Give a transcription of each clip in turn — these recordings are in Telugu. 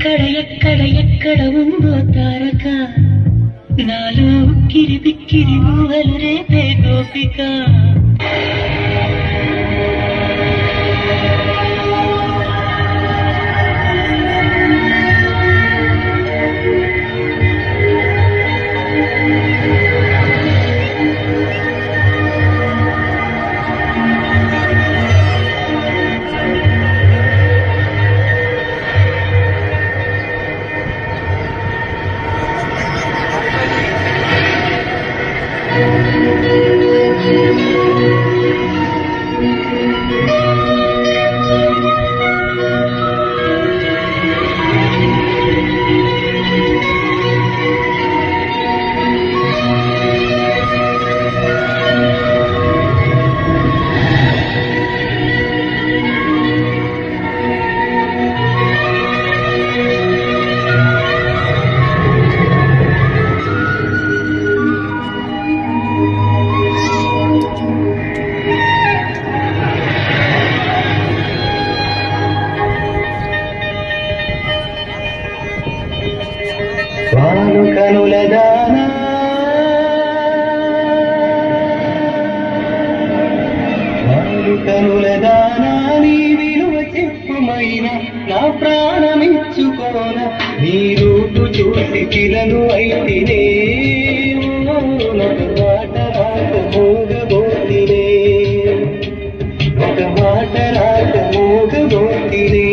ఎక్కడ ఎక్కడ ఎక్కడ ఉందో తారక నాలో ఉక్కిరి బిక్కిరి ఊహలు రేపే గోపిక కనులదానా కనులదానా నీ విలువ చెప్పుమైనా నా ప్రాణమిచ్చుకోన నీ రూపు చూసి పిలను అయితేనే ఒక మాట రాక మోగబోతినే ఒక మాట రాక మోగబోతినే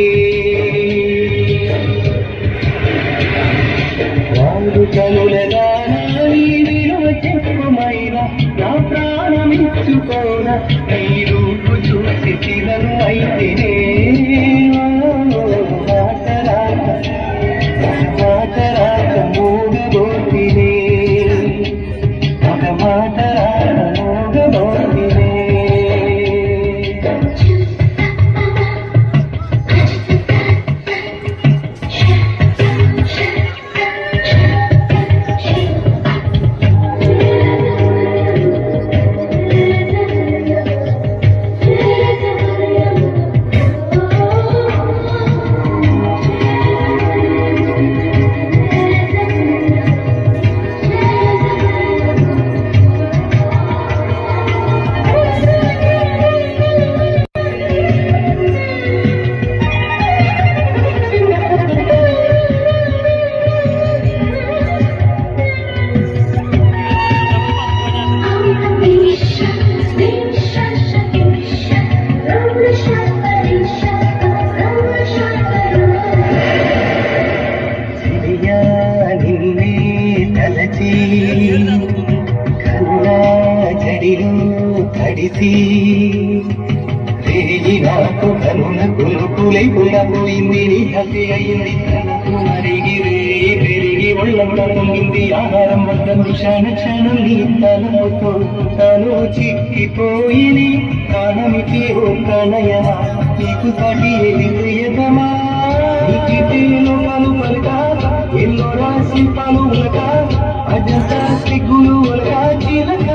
కనులదానా నీ విలువ చెప్పుమైనా నా ప్రాణమిచ్చుకోన నీ రూపు చూసి పిలను అయితేనే మాట రాక మోగబోతినే ఒక మాట రాక మోగబోతినే కన్నా జడిలో తడిసి రేగి నాకు కనుల కొనుకులై పోయింది నీ హసి అయింది మరిగి రేగి పెరిగి ఒళ్ళంతా పొంగింది ఆహారం వద్దంది క్షణ క్షణం నీ తలతో తను చిక్కిపోయి ప్రాణమికి ఓ ప్రణయమా నీకు సాటి ఏది ప్రియతమా నీకిలో పలు పలుక ఎన్నో రాసి పలు ఉలక అజంతా సిగ్గులు ఉలక చిలక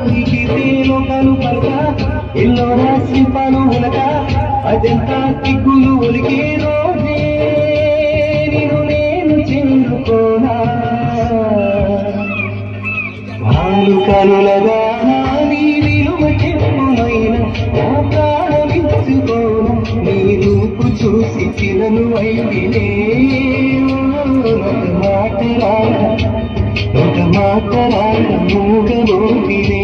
నీకిలో పలు పలుక ఎన్నో రాసి పలు ఉలక అజంతా సిగ్గులు ఉలికే రోజే నిన్ను నేను చేరుకోనా వాళ్ళు కనులగానా నీ విలువ చెప్పుమైన నా ప్రాణమిచ్చుకోనా నీ రూపు చూసి పిలను అయితేనే ఒక మాట రాక మూగబోతినే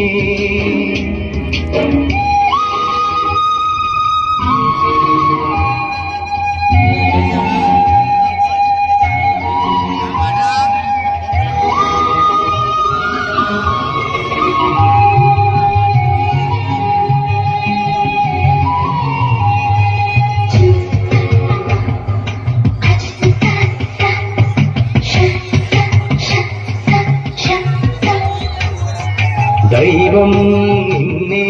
దైవం నిన్నే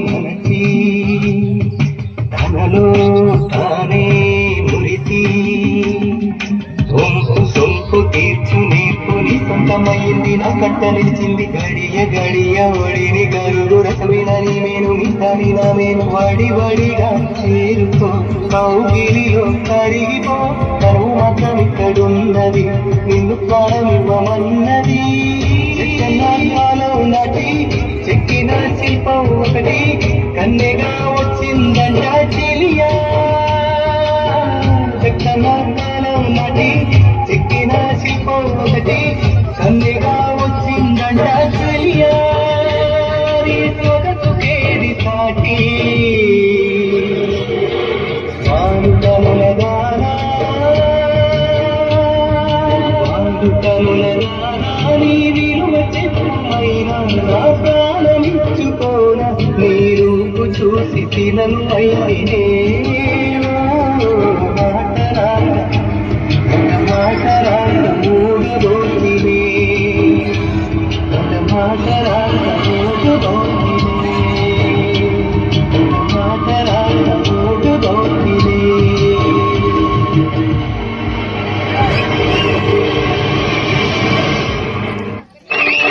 మనసి తనలో తానే మురిసి సొంపు తీర్చు నేర్పుని సొంతమైంది నా కట్ట నిలిచింది గడియ గడియ ఒడిని గరుడు రసమినని మేను నిస్తాని నా మేను వడి వడిగా చేరుకో కౌగిలిలో కరిగిపో తను మాత్రం ఇక్కడున్నది నిన్ను ప్రాణమివ్వమన్నది చెక్కనాలో నటి చెక్కిన శిల్పం ఒకటి కన్నెగా వచ్చిందంట చెలియా చెక్కనాలో నటి చెక్కిన శిల్పం ఒకటి కన్నెగా వచ్చిందంట చెలియా సొగసుకేది సాటి వాడుకనుల దానా నీ విలువ చెప్పుమైనా నా ప్రాణమిచ్చుకోన నీ రూపు చూసి తినను అయినే